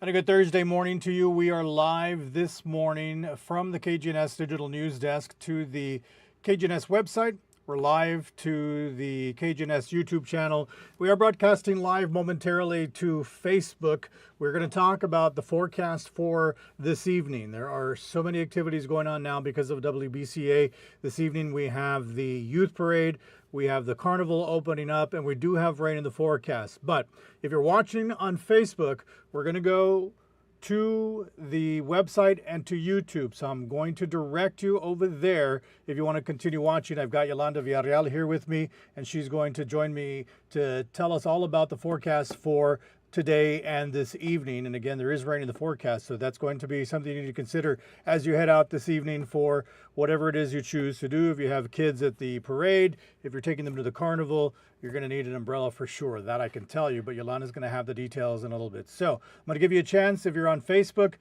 And a good Thursday morning to you. We are live this morning from the KGNS Digital News Desk to the KGNS website. We're live to the KGNS YouTube channel. We are broadcasting live momentarily to Facebook. We're going to talk about the forecast for this evening. There are so many activities going on now because of WBCA. This evening we have the youth parade. We have the carnival opening up, and we do have rain in the forecast. But if you're watching on Facebook, we're going to go to the website and to YouTube. So I'm going to direct you over there if you want to continue watching. I've got Yolanda Villarreal here with me, and she's going to join me to tell us all about the forecast for today and this evening. And again, there is rain in the forecast, so that's going to be something you need to consider as you head out this evening for whatever it is you choose to do. If you have kids at the parade, if you're taking them to the carnival, you're going to need an umbrella for sure. That I can tell you, but Yolanda's going to have the details in a little bit. So I'm going to give you a chance. If you're on Facebook,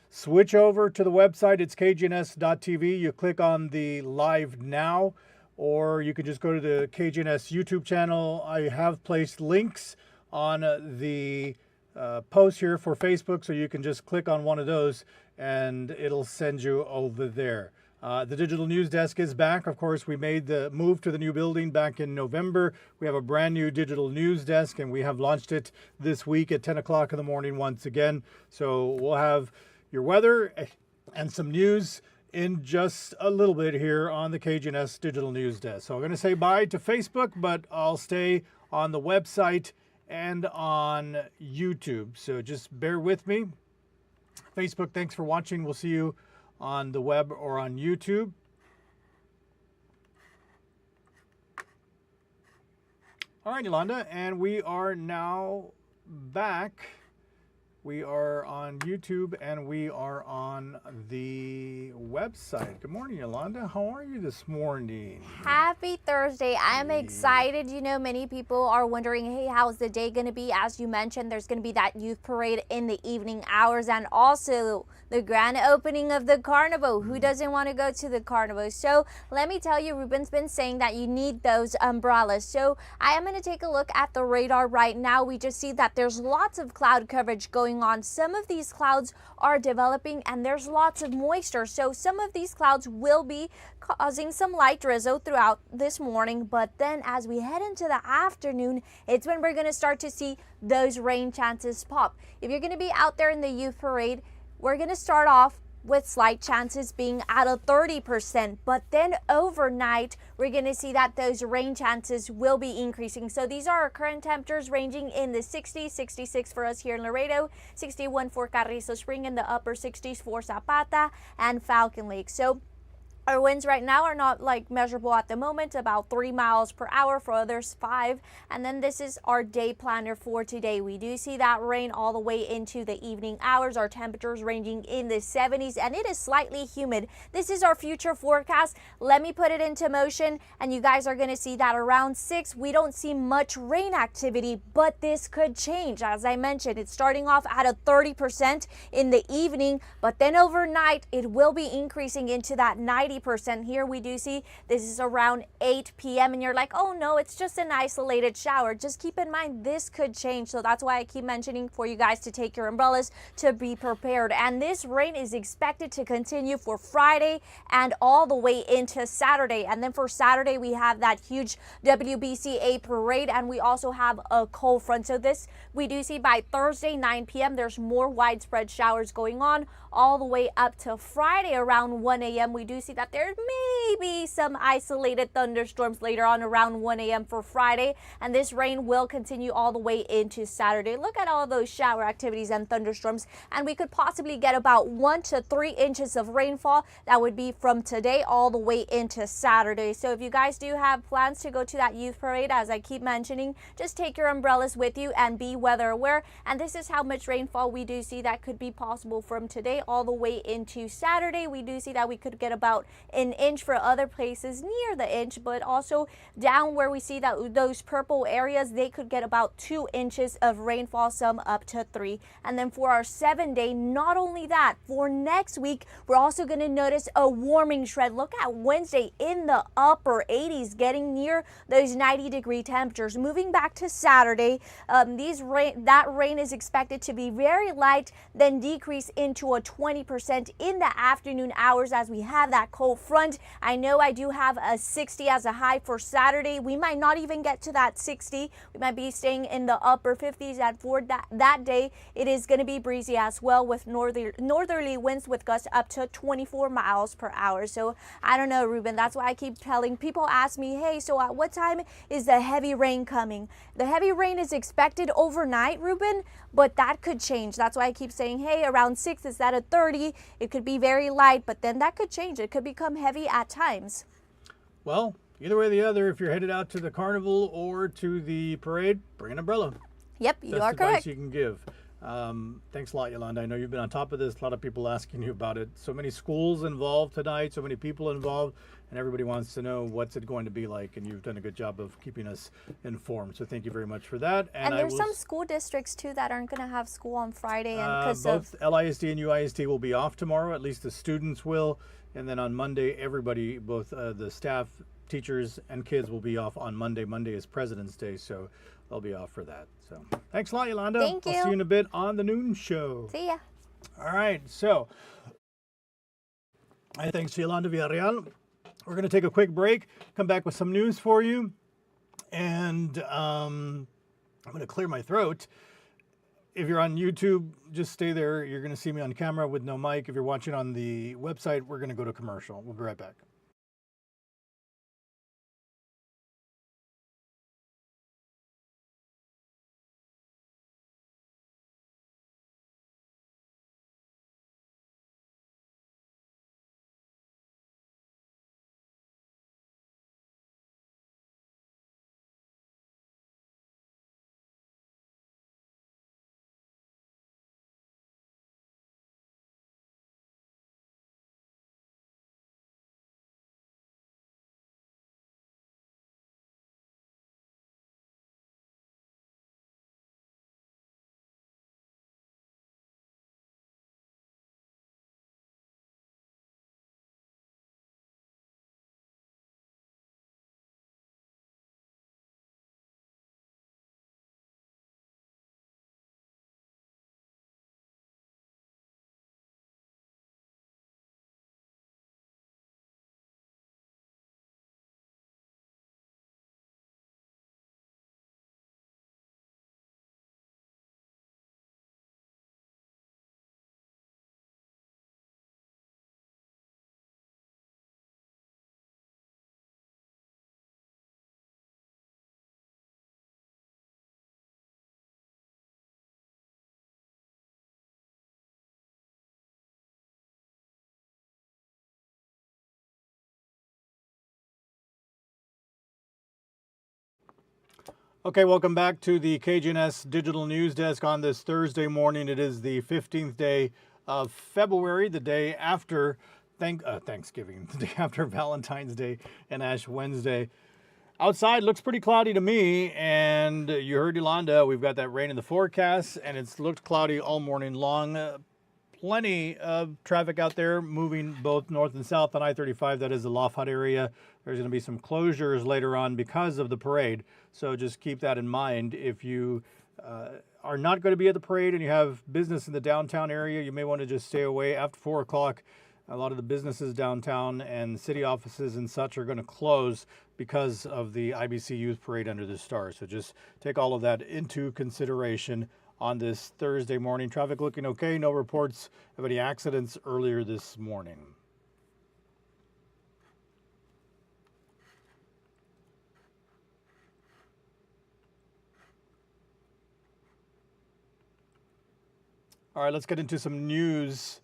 switch over to the website. It's kgns.tv. You click on the live now, or you can just go to the KGNS YouTube channel. I have placed links on the post here for Facebook, so you can just click on one of those and it'll send you over there. The digital news desk is back. Of course, we made the move to the new building back in November. We have a brand new digital news desk, and we have launched it this week at 10 o'clock in the morning once again. So we'll have your weather and some news in just a little bit here on the KGNS digital news desk. So I'm going to say bye to Facebook, but I'll stay on the website and on YouTube. So just bear with me. Facebook, thanks for watching. We'll see you on the web or on YouTube. All right, Yolanda, and we are now back. We are on YouTube and we are on the website. Good morning, Yolanda. How are you this morning? Happy Thursday. I'm excited. You know, many people are wondering, hey, how's the day going to be? As you mentioned, there's going to be that youth parade in the evening hours and also the grand opening of the carnival. Who doesn't want to go to the carnival? So let me tell you, Ruben's been saying that you need those umbrellas. So I am going to take a look at the radar right now. We just see that there's lots of cloud coverage going on. Some of these clouds are developing and there's lots of moisture, so some of these clouds will be causing some light drizzle throughout this morning, but then as we head into the afternoon, it's when we're going to start to see those rain chances pop. If you're going to be out there in the youth parade, we're going to start off with slight chances being at a 30%, but then overnight we're going to see that those rain chances will be increasing. So these are our current temperatures ranging in the 60s, 66 for us here in Laredo, 61 for Carrizo Spring, in the upper 60s for Zapata and Falcon Lake. So our winds right now are not like measurable at the moment, about 3 miles per hour, for others 5. And then this is our day planner for today. We do see that rain all the way into the evening hours. Our temperatures ranging in the 70s and it is slightly humid. This is our future forecast. Let me put it into motion and you guys are going to see that around 6 we don't see much rain activity, but this could change. As I mentioned, it's starting off at a 30% in the evening, but then overnight it will be increasing into that 90%. Here we do see this is around 8 p.m. and you're like, oh no, it's just an isolated shower. Just keep in mind this could change. So that's why I keep mentioning for you guys to take your umbrellas to be prepared. And this rain is expected to continue for Friday and all the way into Saturday. And then for Saturday, we have that huge WBCA parade and we also have a cold front. So this we do see by Thursday 9 p.m. there's more widespread showers going on all the way up to Friday around 1 a.m. We do see that there may be some isolated thunderstorms later on around 1 a.m. for Friday, and this rain will continue all the way into Saturday. Look at all those shower activities and thunderstorms, and we could possibly get about 1 to 3 inches of rainfall. That would be from today all the way into Saturday. So if you guys do have plans to go to that youth parade, as I keep mentioning, just take your umbrellas with you and be weather aware. And this is how much rainfall we do see that could be possible from today all the way into Saturday. We do see that we could get about an inch for other places near the inch, but also down where we see that those purple areas, they could get about 2 inches of rainfall, some up to 3. And then for our 7-day, not only that, for next week, we're also going to notice a warming trend. Look at Wednesday in the upper 80s, getting near those 90-degree temperatures. Moving back to Saturday, that rain is expected to be very light, then decrease into a 20% in the afternoon hours as we have that cold front. I know I do have a 60 as a high for Saturday. We might not even get to that 60. We might be staying in the upper 50s. And for that day, it is going to be breezy as well, with northerly winds with gusts up to 24 miles per hour. So I don't know, Ruben, that's why I keep telling people, ask me, hey, so at what time is the heavy rain coming? The heavy rain is expected overnight, Ruben, but that could change. That's why I keep saying, hey, around 6 instead of 30, it could be very light, but then that could change. It could become heavy at times. Well, either way or the other, if you're headed out to the carnival or to the parade, bring an umbrella. Yep, you Best are advice correct. you can give. Thanks a lot, Yolanda. I know you've been on top of this. A lot of people asking you about it. So many schools involved tonight, so many people involved, and everybody wants to know what's it going to be like, and you've done a good job of keeping us informed. So thank you very much for that. And there's some school districts too that aren't going to have school on Friday, and because both LISD and UISD will be off tomorrow. At least the students will, and then on Monday, everybody, both the staff, teachers, and kids will be off on Monday. Monday is President's Day, so they'll be off for that. So thanks a lot, Yolanda. Thank you. I'll see you in a bit on the noon show. See ya. All right, so thanks to Yolanda Villarreal. We're going to take a quick break, come back with some news for you, and I'm going to clear my throat. If you're on YouTube, just stay there. You're going to see me on camera with no mic. If you're watching on the website, we're going to go to commercial. We'll be right back. Okay, welcome back to the KGNS Digital News Desk on this Thursday morning. It is the 15th day of February, the day after Thanksgiving, the day after Valentine's Day and Ash Wednesday. Outside looks pretty cloudy to me, and you heard Yolanda, we've got that rain in the forecast, and it's looked cloudy all morning long. Plenty of traffic out there moving both north and south on I-35. That is the Lafayette area. There's going to be some closures later on because of the parade. So just keep that in mind. If you are not going to be at the parade and you have business in the downtown area, you may want to just stay away after 4 o'clock. A lot of the businesses downtown and city offices and such are going to close because of the IBC Youth Parade under the stars. So just take all of that into consideration on this Thursday morning. Traffic looking okay. No reports of any accidents earlier this morning. All right, let's get into some news.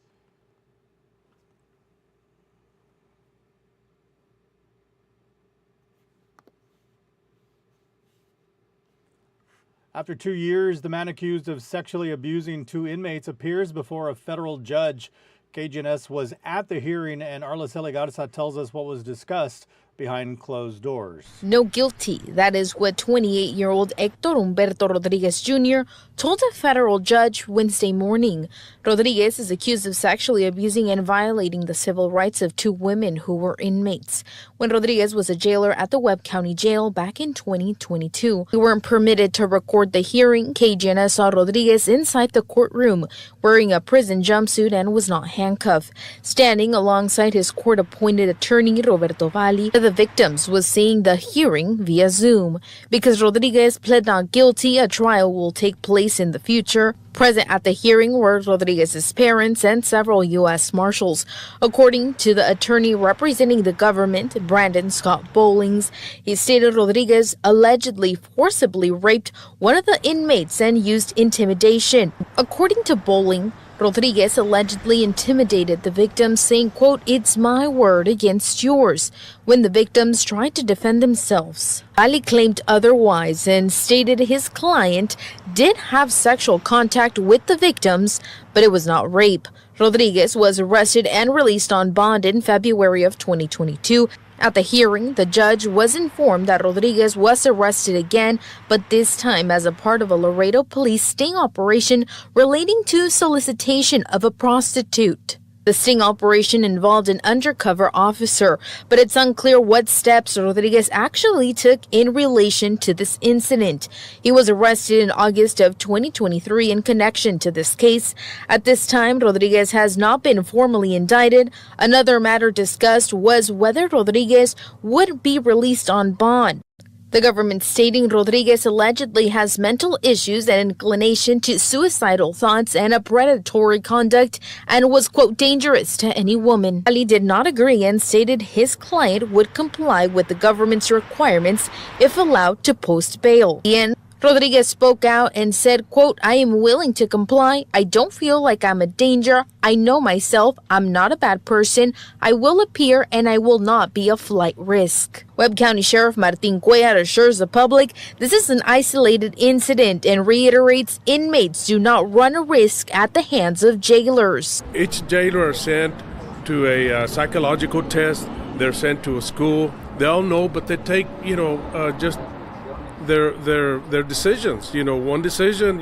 After 2 years, the man accused of sexually abusing 2 inmates appears before a federal judge. KGNS was at the hearing, and Araceli Garza tells us what was discussed behind closed doors. No guilty. That is what 28-year-old Hector Humberto Rodriguez Jr. told a federal judge Wednesday morning. Rodriguez is accused of sexually abusing and violating the civil rights of 2 women who were inmates. When Rodriguez was a jailer at the Webb County Jail back in 2022, we weren't permitted to record the hearing. KGNS saw Rodriguez inside the courtroom wearing a prison jumpsuit and was not handcuffed. Standing alongside his court-appointed attorney, Roberto Valli, the victims was seeing the hearing via Zoom. Because Rodriguez pled not guilty, a trial will take place in the future. Present at the hearing were Rodriguez's parents and several U.S. Marshals. According to the attorney representing the government, Brandon Scott Bowlings, he stated Rodriguez allegedly forcibly raped one of the inmates and used intimidation. According to Bowling, Rodriguez allegedly intimidated the victims, saying, quote, "It's my word against yours," when the victims tried to defend themselves. Ali claimed otherwise and stated his client did have sexual contact with the victims, but it was not rape. Rodriguez was arrested and released on bond in February of 2022. At the hearing, the judge was informed that Rodriguez was arrested again, but this time as a part of a Laredo police sting operation relating to solicitation of a prostitute. The sting operation involved an undercover officer, but it's unclear what steps Rodriguez actually took in relation to this incident. He was arrested in August of 2023 in connection to this case. At this time, Rodriguez has not been formally indicted. Another matter discussed was whether Rodriguez would be released on bond. The government stating Rodriguez allegedly has mental issues and inclination to suicidal thoughts and a predatory conduct and was, quote, dangerous to any woman. Ali did not agree and stated his client would comply with the government's requirements if allowed to post bail. Rodriguez spoke out and said, quote, "I am willing to comply. I don't feel like I'm a danger. I know myself. I'm not a bad person. I will appear and I will not be a flight risk." Webb County Sheriff Martin Cuellar assures the public this is an isolated incident and reiterates inmates do not run a risk at the hands of jailers. Each jailer is sent to a psychological test. They're sent to a school. They all know, but they take, just their decisions. One decision,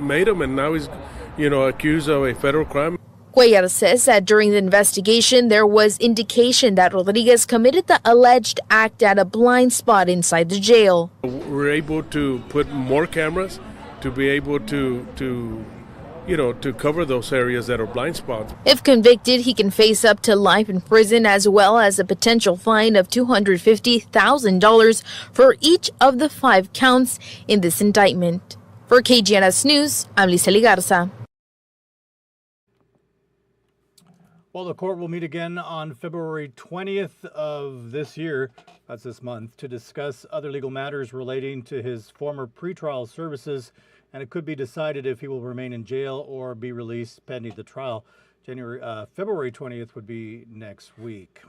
made him, and now he's, accused of a federal crime. Cuellar says that during the investigation, there was indication that Rodriguez committed the alleged act at a blind spot inside the jail. We're able to put more cameras to be able to cover those areas that are blind spots. If convicted, he can face up to life in prison as well as a potential fine of $250,000 for each of the 5 counts in this indictment. For KGNS News, I'm Araceli Garza. Well, the court will meet again on February 20th of this year, that's this month, to discuss other legal matters relating to his former pretrial services, and it could be decided if he will remain in jail or be released pending the trial. February 20th would be next week.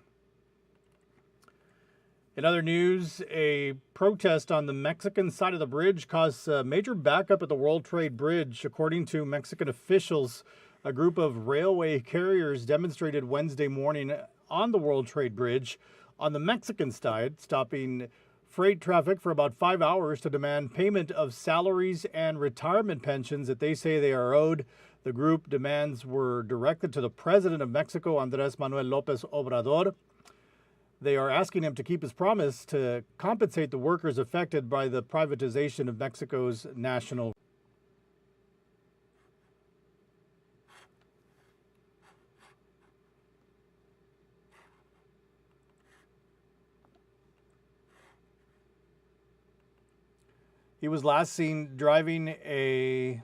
In other news, a protest on the Mexican side of the bridge caused a major backup at the World Trade Bridge. According to Mexican officials, a group of railway carriers demonstrated Wednesday morning on the World Trade Bridge on the Mexican side, stopping freight traffic for about 5 hours to demand payment of salaries and retirement pensions that they say they are owed. The group demands were directed to the president of Mexico, Andrés Manuel López Obrador. They are asking him to keep his promise to compensate the workers affected by the privatization of Mexico's national. He was last seen driving a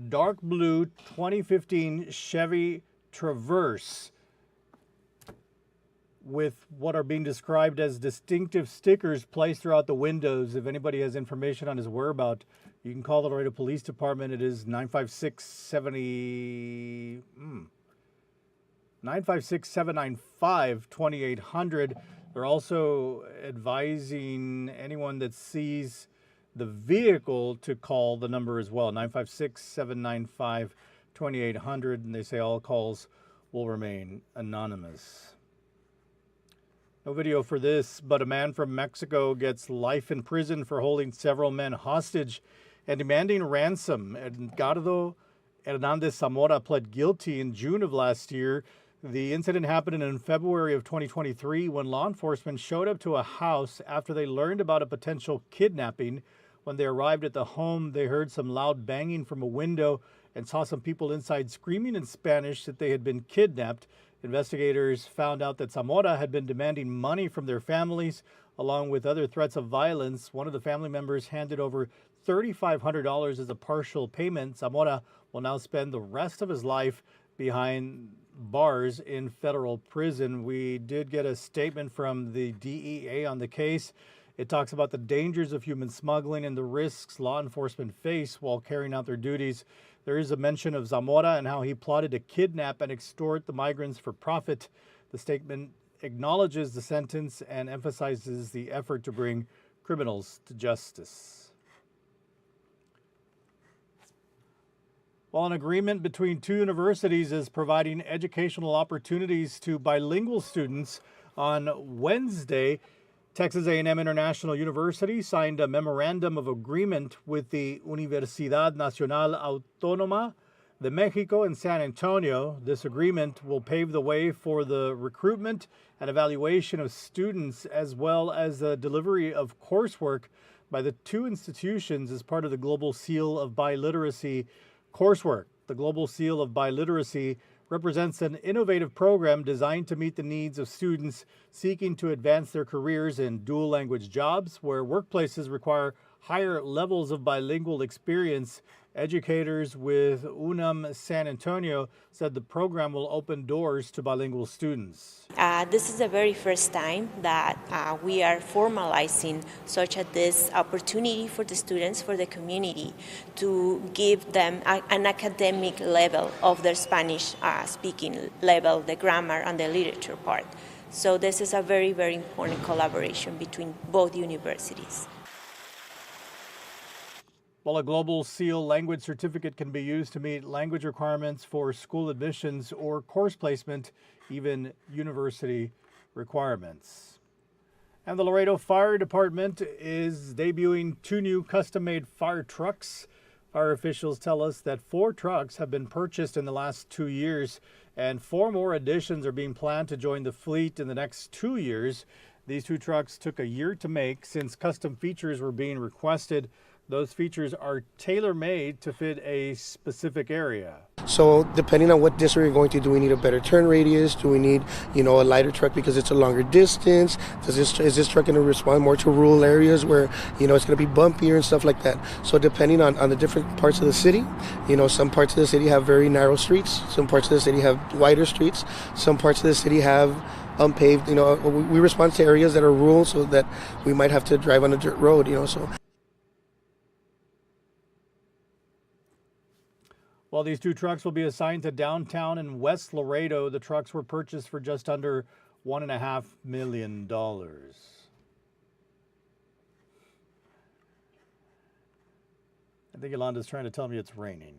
dark blue 2015 Chevy Traverse with what are being described as distinctive stickers placed throughout the windows. If anybody has information on his whereabouts, you can call the Laredo Police Department. It is 956-795-2800. They're also advising anyone that sees the vehicle to call the number as well, 956-795-2800, and they say all calls will remain anonymous. No video for this, but a man from Mexico gets life in prison for holding several men hostage and demanding ransom. Edgardo Hernandez Zamora pled guilty in June of last year. The incident happened in February of 2023 when law enforcement showed up to a house after they learned about a potential kidnapping. When they arrived at the home, they heard some loud banging from a window and saw some people inside screaming in Spanish that they had been kidnapped. Investigators found out that Zamora had been demanding money from their families, along with other threats of violence. One of the family members handed over $3,500 as a partial payment. Zamora will now spend the rest of his life behind bars in federal prison. We did get a statement from the DEA on the case. It talks about the dangers of human smuggling and the risks law enforcement face while carrying out their duties. There is a mention of Zamora and how he plotted to kidnap and extort the migrants for profit. The statement acknowledges the sentence and emphasizes the effort to bring criminals to justice. While an agreement between two universities is providing educational opportunities to bilingual students, on Wednesday, Texas A&M International University signed a memorandum of agreement with the Universidad Nacional Autónoma de Mexico in San Antonio. This agreement will pave the way for the recruitment and evaluation of students, as well as the delivery of coursework by the two institutions as part of the Global Seal of Biliteracy coursework. The Global Seal of Biliteracy represents an innovative program designed to meet the needs of students seeking to advance their careers in dual language jobs where workplaces require higher levels of bilingual experience. Educators with UNAM San Antonio said the program will open doors to bilingual students. This is the very first time that we are formalizing this opportunity for the students, for the community, to give them an academic level of their Spanish speaking level, the grammar and the literature part. So this is a very, very important collaboration between both universities. While a Global Seal language certificate can be used to meet language requirements for school admissions or course placement, even university requirements. And the Laredo Fire Department is debuting 2 new custom-made fire trucks. Fire officials tell us that 4 trucks have been purchased in the last 2 years, and 4 more additions are being planned to join the fleet in the next 2 years. These 2 trucks took a year to make since custom features were being requested. Those features are tailor-made to fit a specific area. So depending on what distance we're going to, do we need a better turn radius? Do we need, a lighter truck because it's a longer distance? Is this truck going to respond more to rural areas where, it's going to be bumpier and stuff like that? So depending on the different parts of the city, some parts of the city have very narrow streets. Some parts of the city have wider streets. Some parts of the city have unpaved. We respond to areas that are rural so that we might have to drive on a dirt road, so. While these 2 trucks will be assigned to downtown and West Laredo, the trucks were purchased for just under $1.5 million. I think Yolanda's trying to tell me it's raining.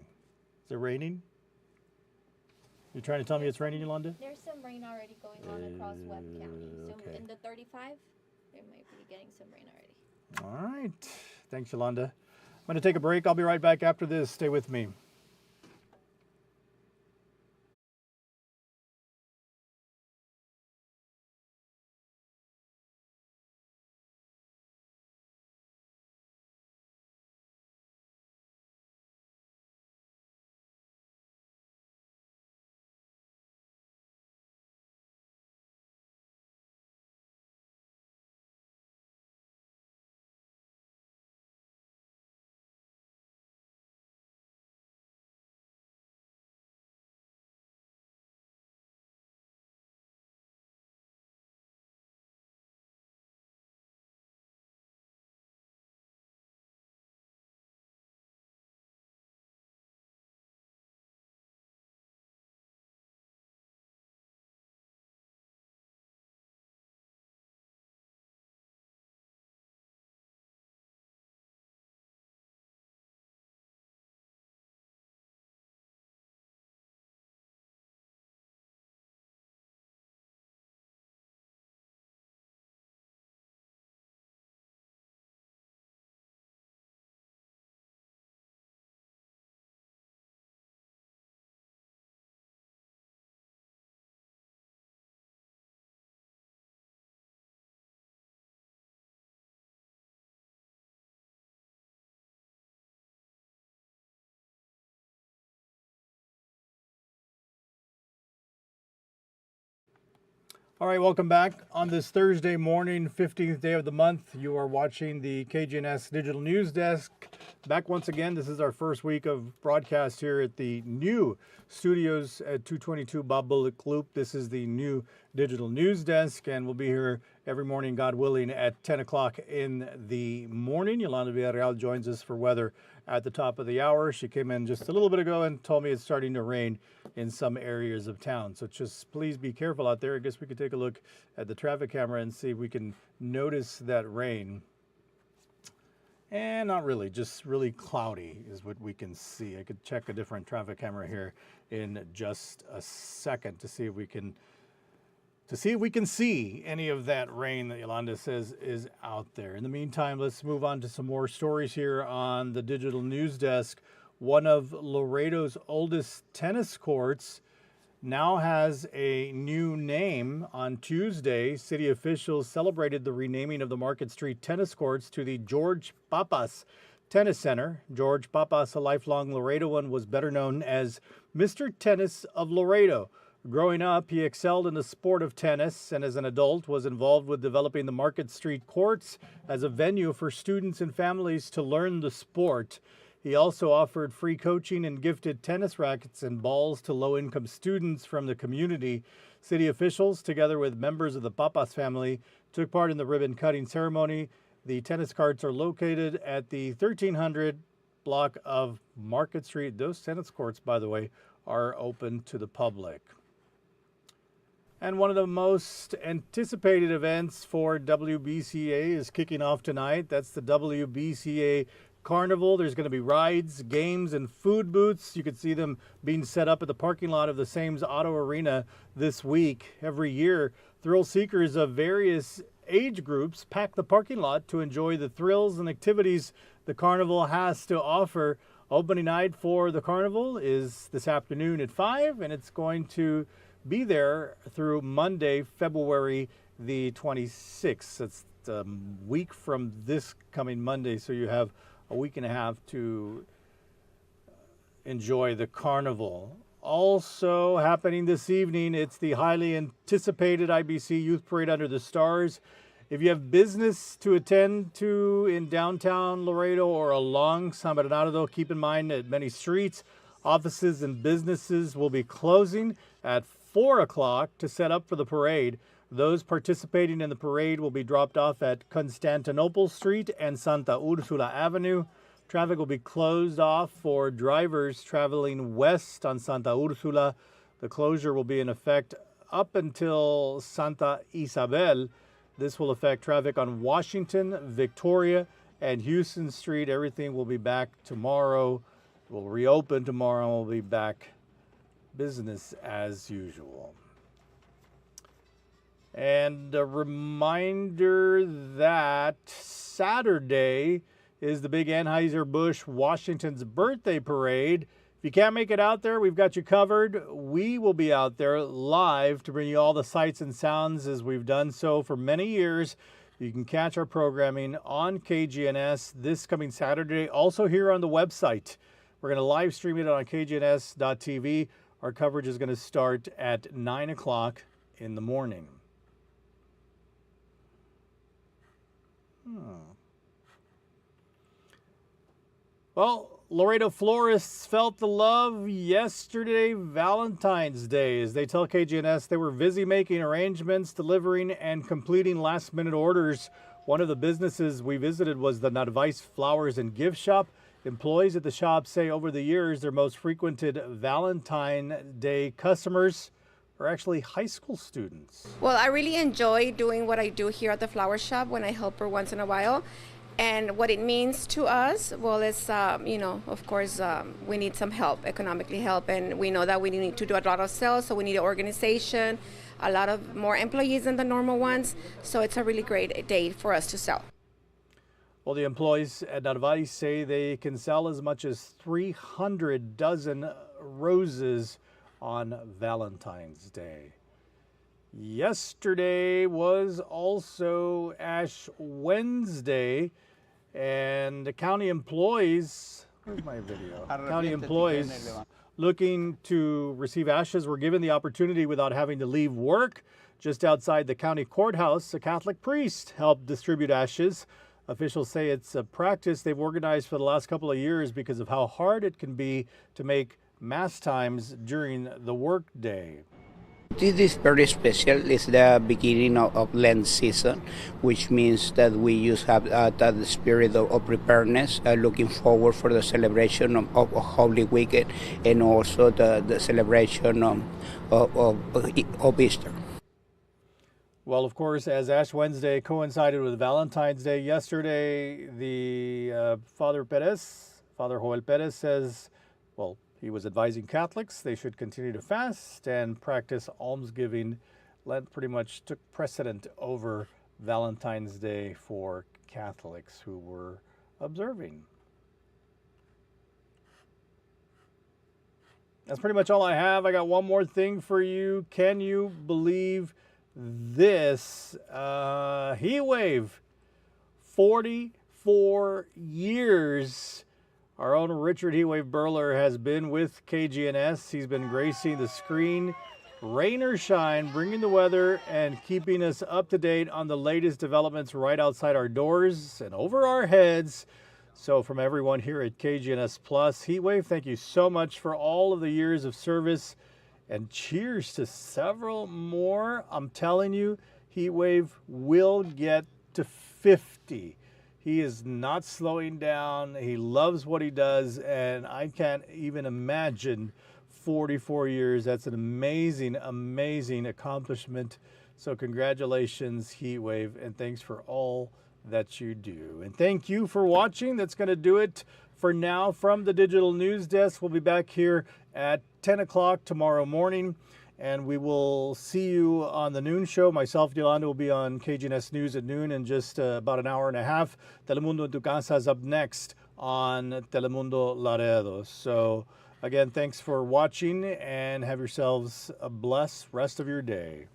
Is it raining? You're trying to tell me it's raining, Yolanda? There's some rain already going on across Webb County. So okay. in the 35, they might be getting some rain already. All right. Thanks, Yolanda. I'm going to take a break. I'll be right back after this. Stay with me. All right, welcome back. On this Thursday morning, 15th day of the month, you are watching the KGNS Digital News Desk. Back once again, this is our first week of broadcast here at the new studios at 222 Bob Bullock Loop. This is the new Digital News Desk, and we'll be here every morning, God willing, at 10 o'clock in the morning. Yolanda Villarreal joins us for weather at the top of the hour. She came in just a little bit ago and told me it's starting to rain in some areas of town. So just please be careful out there. I guess we could take a look at the traffic camera and see if we can notice that rain. And not really, just really cloudy is what we can see. I could check a different traffic camera here in just a second to see if we can see any of that rain that Yolanda says is out there. In the meantime, let's move on to some more stories here on the Digital News Desk. One of Laredo's oldest tennis courts now has a new name. On Tuesday, city officials celebrated the renaming of the Market Street tennis courts to the George Papas Tennis Center. George Papas, a lifelong Laredoan, was better known as Mr. Tennis of Laredo. Growing up, he excelled in the sport of tennis, and as an adult was involved with developing the Market Street courts as a venue for students and families to learn the sport. He also offered free coaching and gifted tennis rackets and balls to low-income students from the community. City officials, together with members of the Papas family, took part in the ribbon-cutting ceremony. The tennis courts are located at the 1300 block of Market Street. Those tennis courts, by the way, are open to the public. And one of the most anticipated events for WBCA is kicking off tonight. That's the WBCA Carnival. There's going to be rides, games, and food booths. You could see them being set up at the parking lot of the Sames Auto Arena this week. Every year, thrill seekers of various age groups pack the parking lot to enjoy the thrills and activities the carnival has to offer. Opening night for the carnival is this afternoon at 5, and it's going to be there through Monday, February the 26th. It's a week from this coming Monday, so you have a week and a half to enjoy the carnival. Also happening this evening, it's the highly anticipated IBC Youth Parade Under the Stars. If you have business to attend to in downtown Laredo or along San Bernardo, keep in mind that many streets, offices, and businesses will be closing at 4 o'clock to set up for the parade. Those participating in the parade will be dropped off at Constantinople Street and Santa Ursula Avenue. Traffic will be closed off for drivers traveling west on Santa Ursula. The closure will be in effect up until Santa Isabel. This will affect traffic on Washington, Victoria, and Houston Street. Everything will be back tomorrow. We'll reopen tomorrow and we'll be back business as usual. And a reminder that Saturday is the big Anheuser-Busch Washington's birthday parade. If you can't make it out there, we've got you covered. We will be out there live to bring you all the sights and sounds as we've done so for many years. You can catch our programming on KGNS this coming Saturday, also here on the website. We're going to live stream it on KGNS.TV. Our coverage is going to start at 9 o'clock in the morning. Well, Laredo florists felt the love yesterday, Valentine's Day. As they tell KGNS, they were busy making arrangements, delivering, and completing last-minute orders. One of the businesses we visited was the Narvaez Flowers and Gift Shop. Employees at the shop say over the years, their most frequented Valentine's Day customers are actually high school students. Well, I really enjoy doing what I do here at the flower shop when I help her once in a while. And what it means to us, well, it's, of course, we need some help, economically help. And we know that we need to do a lot of sales, so we need an organization, a lot of more employees than the normal ones. So it's a really great day for us to sell. Well, the employees at Narvaez say they can sell as much as 300 dozen roses on Valentine's Day. Yesterday was also Ash Wednesday, and the county employees, where's my video? County employees looking to receive ashes were given the opportunity without having to leave work. Just outside the county courthouse, a Catholic priest helped distribute ashes. Officials say it's a practice they've organized for the last couple of years because of how hard it can be to make mass times during the workday. This is very special. It's the beginning of Lent season, which means that we use have that spirit of preparedness, looking forward for the celebration of Holy Week and also the celebration of Easter. Well, of course, as Ash Wednesday coincided with Valentine's Day yesterday, the Father Joel Perez says, well, he was advising Catholics they should continue to fast and practice almsgiving. Lent pretty much took precedent over Valentine's Day for Catholics who were observing. That's pretty much all I have. I got one more thing for you. Can you believe this? Heat wave. 44 years. Our own Richard Heatwave Burler has been with KGNS. He's been gracing the screen, rain or shine, bringing the weather and keeping us up to date on the latest developments right outside our doors and over our heads. So from everyone here at KGNS Plus, Heatwave, thank you so much for all of the years of service and cheers to several more. I'm telling you, Heatwave will get to 50. He is not slowing down. He loves what he does, and I can't even imagine 44 years. That's an amazing, amazing accomplishment. So congratulations, Heatwave, and thanks for all that you do. And thank you for watching. That's going to do it for now from the Digital News Desk. We'll be back here at 10 o'clock tomorrow morning. And we will see you on the noon show. Myself, Yolanda, will be on KGNS News at noon in just about an hour and a half. Telemundo en tu casa is up next on Telemundo Laredo. So, again, thanks for watching and have yourselves a blessed rest of your day.